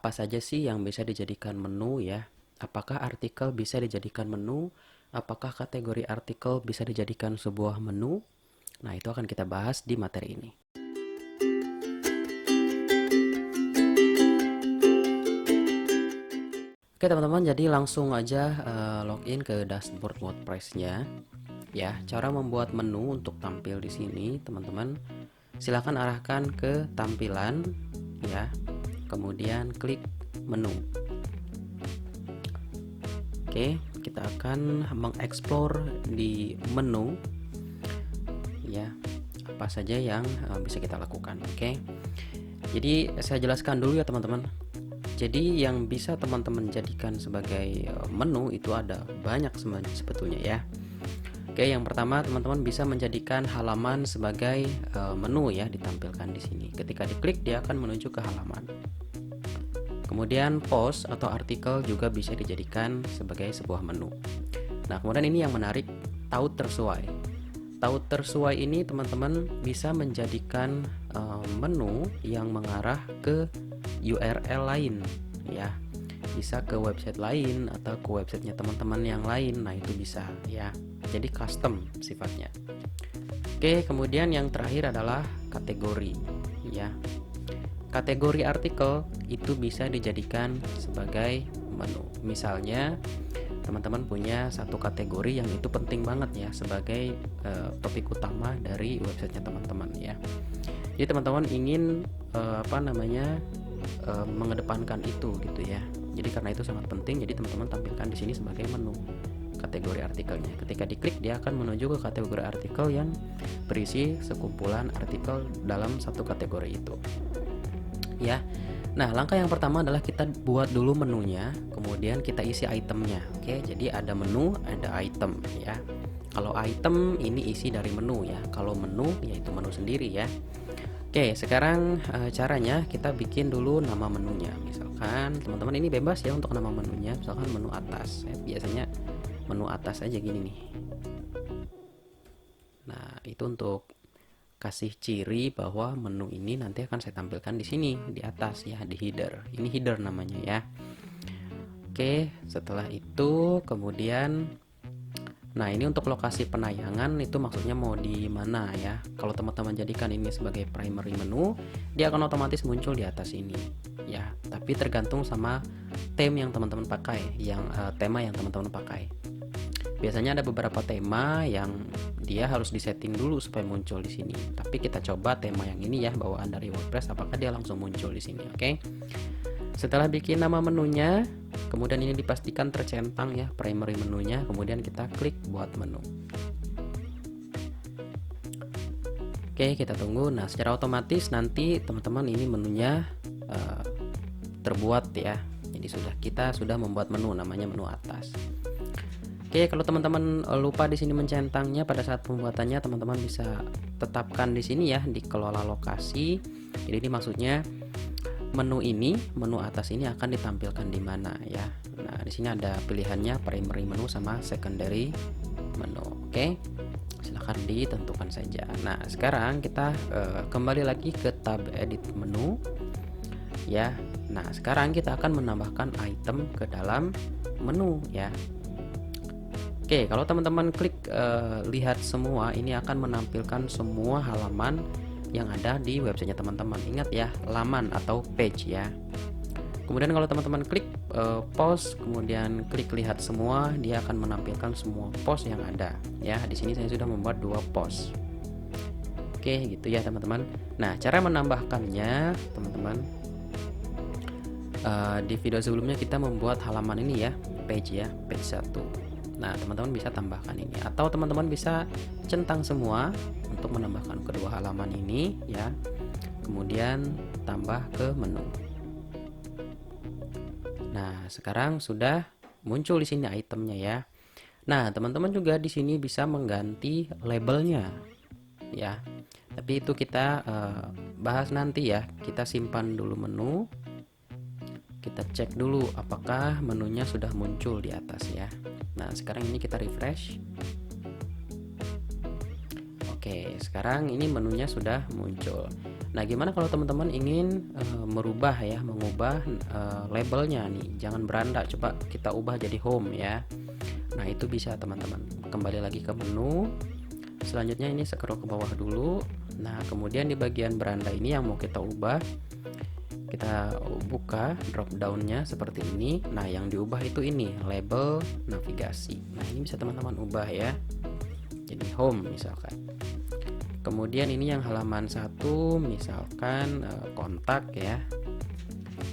apa saja sih yang bisa dijadikan menu ya? Apakah artikel bisa dijadikan menu? Apakah kategori artikel bisa dijadikan sebuah menu? Nah, itu akan kita bahas di materi ini. Oke teman-teman, jadi langsung aja login ke dashboard WordPress-nya. Ya, cara membuat menu untuk tampil di sini, teman-teman, silakan arahkan ke tampilan, ya. Kemudian klik menu. Oke, kita akan mengeksplor di menu, ya. Apa saja yang bisa kita lakukan. Oke. Jadi saya jelaskan dulu ya teman-teman. Jadi yang bisa teman-teman jadikan sebagai menu itu ada banyak sebetulnya ya. Oke, yang pertama teman-teman bisa menjadikan halaman sebagai menu ya, ditampilkan di sini. Ketika diklik dia akan menuju ke halaman. Kemudian post atau artikel juga bisa dijadikan sebagai sebuah menu. Nah, kemudian ini yang menarik, taut tersuai. Taut tersuai ini teman-teman bisa menjadikan menu yang mengarah ke URL lain ya, bisa ke website lain atau ke websitenya teman-teman yang lain. Nah, itu bisa ya, jadi custom sifatnya. Oke, kemudian yang terakhir adalah kategori ya. Kategori artikel itu bisa dijadikan sebagai menu. Misalnya teman-teman punya satu kategori yang itu penting banget ya sebagai topik utama dari websitenya teman-teman ya. Jadi teman-teman ingin mengedepankan itu gitu ya. Jadi karena itu sangat penting, jadi teman-teman tampilkan di sini sebagai menu kategori artikelnya. Ketika diklik dia akan menuju ke kategori artikel yang berisi sekumpulan artikel dalam satu kategori itu. Ya. Nah, langkah yang pertama adalah kita buat dulu menunya, kemudian kita isi itemnya. Oke, jadi ada menu, ada item ya. Kalau item ini isi dari menu ya. Kalau menu yaitu menu sendiri ya. Oke, sekarang caranya kita bikin dulu nama menunya. Misalkan teman-teman ini bebas ya untuk nama menunya, misalkan menu atas. Biasanya menu atas aja gini nih. Nah, itu untuk kasih ciri bahwa menu ini nanti akan saya tampilkan di sini di atas ya, di header. Ini header namanya ya. Oke, setelah itu kemudian nah, ini untuk lokasi penayangan itu maksudnya mau di mana ya. Kalau teman-teman jadikan ini sebagai primary menu, dia akan otomatis muncul di atas ini ya. Tapi tergantung sama theme yang teman-teman pakai, tema yang teman-teman pakai. Biasanya ada beberapa tema yang dia harus disetting dulu supaya muncul di sini. Tapi kita coba tema yang ini ya, bawaan dari WordPress, apakah dia langsung muncul di sini. Oke. Setelah bikin nama menunya, kemudian ini dipastikan tercentang ya primary menunya, kemudian kita klik buat menu. Oke, kita tunggu. Nah, secara otomatis nanti teman-teman ini menunya terbuat ya. Jadi kita sudah membuat menu, namanya menu atas. Oke, kalau teman-teman lupa di sini mencentangnya pada saat pembuatannya, teman-teman bisa tetapkan di sini ya, di kelola lokasi. Jadi ini maksudnya menu atas ini akan ditampilkan di mana ya. Nah, di sini ada pilihannya primary menu sama secondary menu. Oke. Silahkan ditentukan saja. Nah, sekarang kita kembali lagi ke tab edit menu ya. Nah, sekarang kita akan menambahkan item ke dalam menu ya. Oke, kalau teman-teman klik lihat semua, ini akan menampilkan semua halaman yang ada di websitenya teman-teman. Ingat ya, laman atau page ya. Kemudian kalau teman-teman klik post, kemudian klik lihat semua, dia akan menampilkan semua post yang ada ya. Di sini saya sudah membuat 2 post. Oke, gitu ya teman-teman. Nah, cara menambahkannya teman-teman, di video sebelumnya kita membuat halaman ini ya, page 1. Nah, teman-teman bisa tambahkan ini, atau teman-teman bisa centang semua untuk menambahkan kedua halaman ini ya. Kemudian tambah ke menu. Nah, sekarang sudah muncul di sini itemnya ya. Nah, teman-teman juga di sini bisa mengganti labelnya ya. Tapi itu kita bahas nanti ya. Kita simpan dulu menu. Kita cek dulu apakah menunya sudah muncul di atas ya. Nah, sekarang ini kita refresh. Oke, sekarang ini menunya sudah muncul. Nah, gimana kalau teman-teman ingin mengubah labelnya nih, jangan beranda, coba kita ubah jadi home ya. Nah, itu bisa teman-teman. Kembali lagi ke menu. Selanjutnya ini scroll ke bawah dulu. Nah, kemudian di bagian beranda ini yang mau kita ubah, kita buka drop downnya seperti ini. Nah, yang diubah itu ini label navigasi. Nah, ini bisa teman-teman ubah ya, jadi home misalkan. Kemudian ini yang halaman 1 misalkan kontak ya,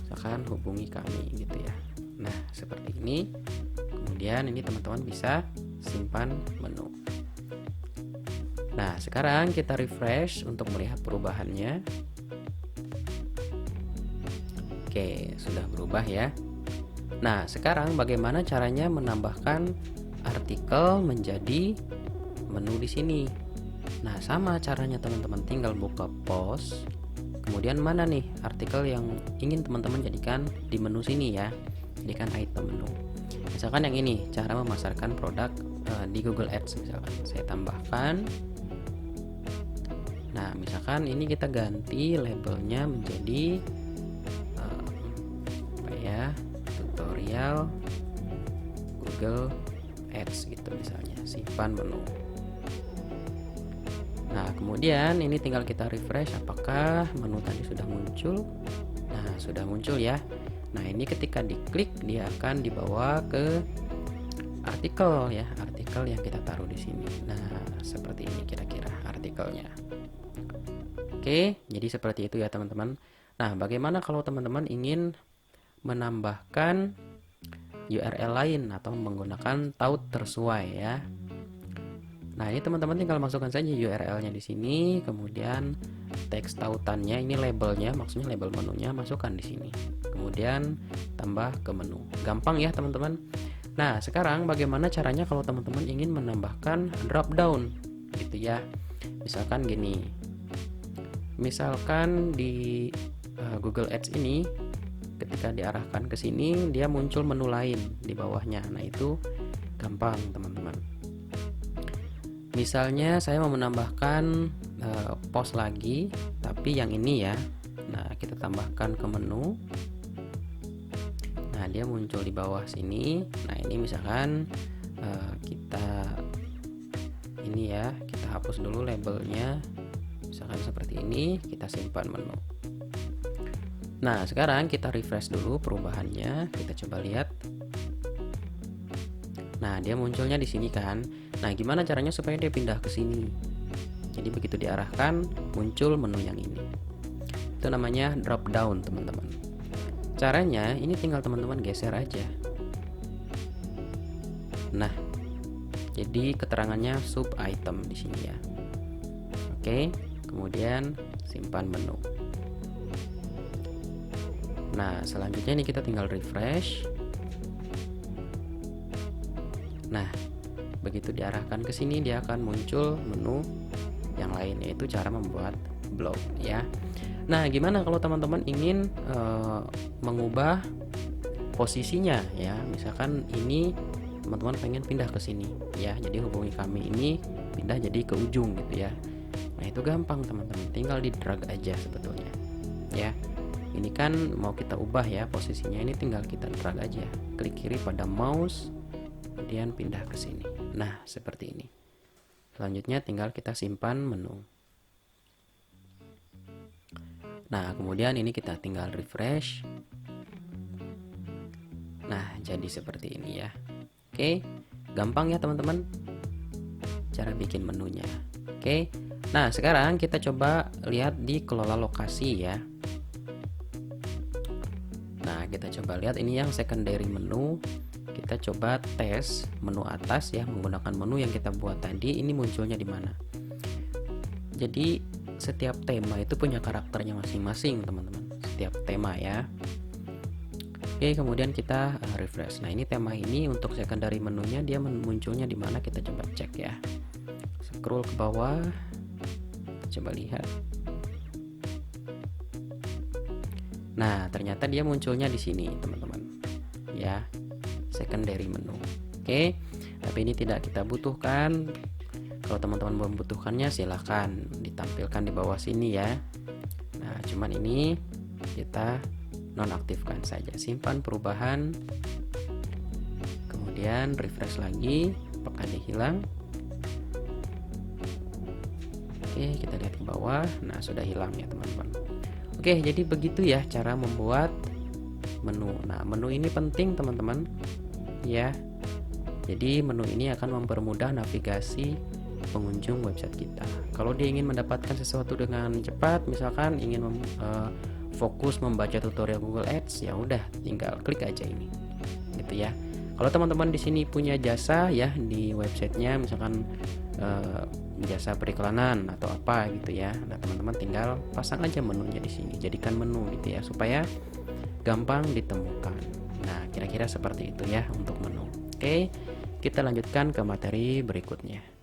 misalkan hubungi kami gitu ya. Nah, seperti ini. Kemudian ini teman-teman bisa simpan menu. Nah, sekarang kita refresh untuk melihat perubahannya. Oke, sudah berubah ya. Nah, sekarang bagaimana caranya menambahkan artikel menjadi menu di sini? Nah, sama caranya teman-teman, tinggal buka post. Kemudian mana nih artikel yang ingin teman-teman jadikan di menu sini ya. Jadikan item menu. Misalkan yang ini, cara memasarkan produk di Google Ads misalkan. Saya tambahkan. Nah, misalkan ini kita ganti labelnya menjadi tutorial Google Ads gitu misalnya, simpan menu. Nah, kemudian ini tinggal kita refresh apakah menu tadi sudah muncul. Nah, sudah muncul ya. Nah, ini ketika diklik dia akan dibawa ke artikel ya, artikel yang kita taruh di sini. Nah, seperti ini kira-kira artikelnya. Oke, jadi seperti itu ya teman-teman. Nah, bagaimana kalau teman-teman ingin menambahkan URL lain atau menggunakan taut tersesuai ya. Nah, ini teman-teman tinggal masukkan saja URL-nya di sini, kemudian teks tautannya, ini labelnya, maksudnya label menunya, masukkan di sini. Kemudian tambah ke menu. Gampang ya, teman-teman. Nah, sekarang bagaimana caranya kalau teman-teman ingin menambahkan drop down gitu ya. Misalkan gini. Misalkan di Google Ads ini ketika diarahkan ke sini dia muncul menu lain di bawahnya. Nah, itu gampang, teman-teman. Misalnya saya mau menambahkan post lagi, tapi yang ini ya. Nah, kita tambahkan ke menu. Nah, dia muncul di bawah sini. Nah, ini misalkan kita ini ya, kita hapus dulu labelnya. Misalkan seperti ini, kita simpan menu. Nah, sekarang kita refresh dulu perubahannya. Kita coba lihat. Nah, dia munculnya di sini kan. Nah, gimana caranya supaya dia pindah ke sini? Jadi begitu diarahkan muncul menu yang ini. Itu namanya drop down, teman-teman. Caranya ini tinggal teman-teman geser aja. Nah, jadi keterangannya sub item di sini ya. Oke, kemudian simpan menu. Nah, selanjutnya ini kita tinggal refresh. Nah, begitu diarahkan ke sini dia akan muncul menu yang lain, yaitu cara membuat blog ya. Nah, gimana kalau teman-teman ingin mengubah posisinya ya. Misalkan ini teman-teman pengen pindah ke sini ya. Jadi hubungi kami ini pindah jadi ke ujung gitu ya. Nah, itu gampang teman-teman, tinggal di drag aja sebetulnya ya. Ini kan mau kita ubah ya posisinya, ini tinggal kita drag aja. Klik kiri pada mouse, kemudian pindah ke sini. Nah, seperti ini. Selanjutnya tinggal kita simpan menu. Nah, kemudian ini kita tinggal refresh. Nah, jadi seperti ini ya. Oke, gampang ya teman-teman cara bikin menunya. Oke, nah sekarang kita coba lihat di kelola lokasi ya. Nah, kita coba lihat ini yang secondary menu. Kita coba tes menu atas ya, menggunakan menu yang kita buat tadi. Ini munculnya di mana? Jadi setiap tema itu punya karakternya masing-masing, teman-teman. Setiap tema ya. Oke, kemudian kita refresh. Nah, ini tema ini untuk secondary menunya dia munculnya di mana? Kita coba cek ya. Scroll ke bawah. Kita coba lihat. Nah, ternyata dia munculnya di sini, teman-teman. Ya. Secondary menu. Oke, tapi ini tidak kita butuhkan. Kalau teman-teman membutuhkannya silahkan ditampilkan di bawah sini ya. cuman ini kita nonaktifkan saja. Simpan perubahan, kemudian refresh lagi, apakah dia hilang? Oke, kita lihat ke bawah. Nah, sudah hilang ya teman-teman. Oke, jadi begitu ya cara membuat menu. Nah, menu ini penting teman-teman ya. Jadi menu ini akan mempermudah navigasi pengunjung website kita. Kalau dia ingin mendapatkan sesuatu dengan cepat, misalkan ingin fokus membaca tutorial Google Ads, ya udah tinggal klik aja ini, gitu ya. Kalau teman-teman di sini punya jasa ya di websitenya, misalkan jasa periklanan atau apa gitu ya, nah teman-teman tinggal pasang aja menunya di sini, jadikan menu gitu ya, supaya gampang ditemukan. Nah, kira-kira seperti itu ya untuk menu. Oke, kita lanjutkan ke materi berikutnya.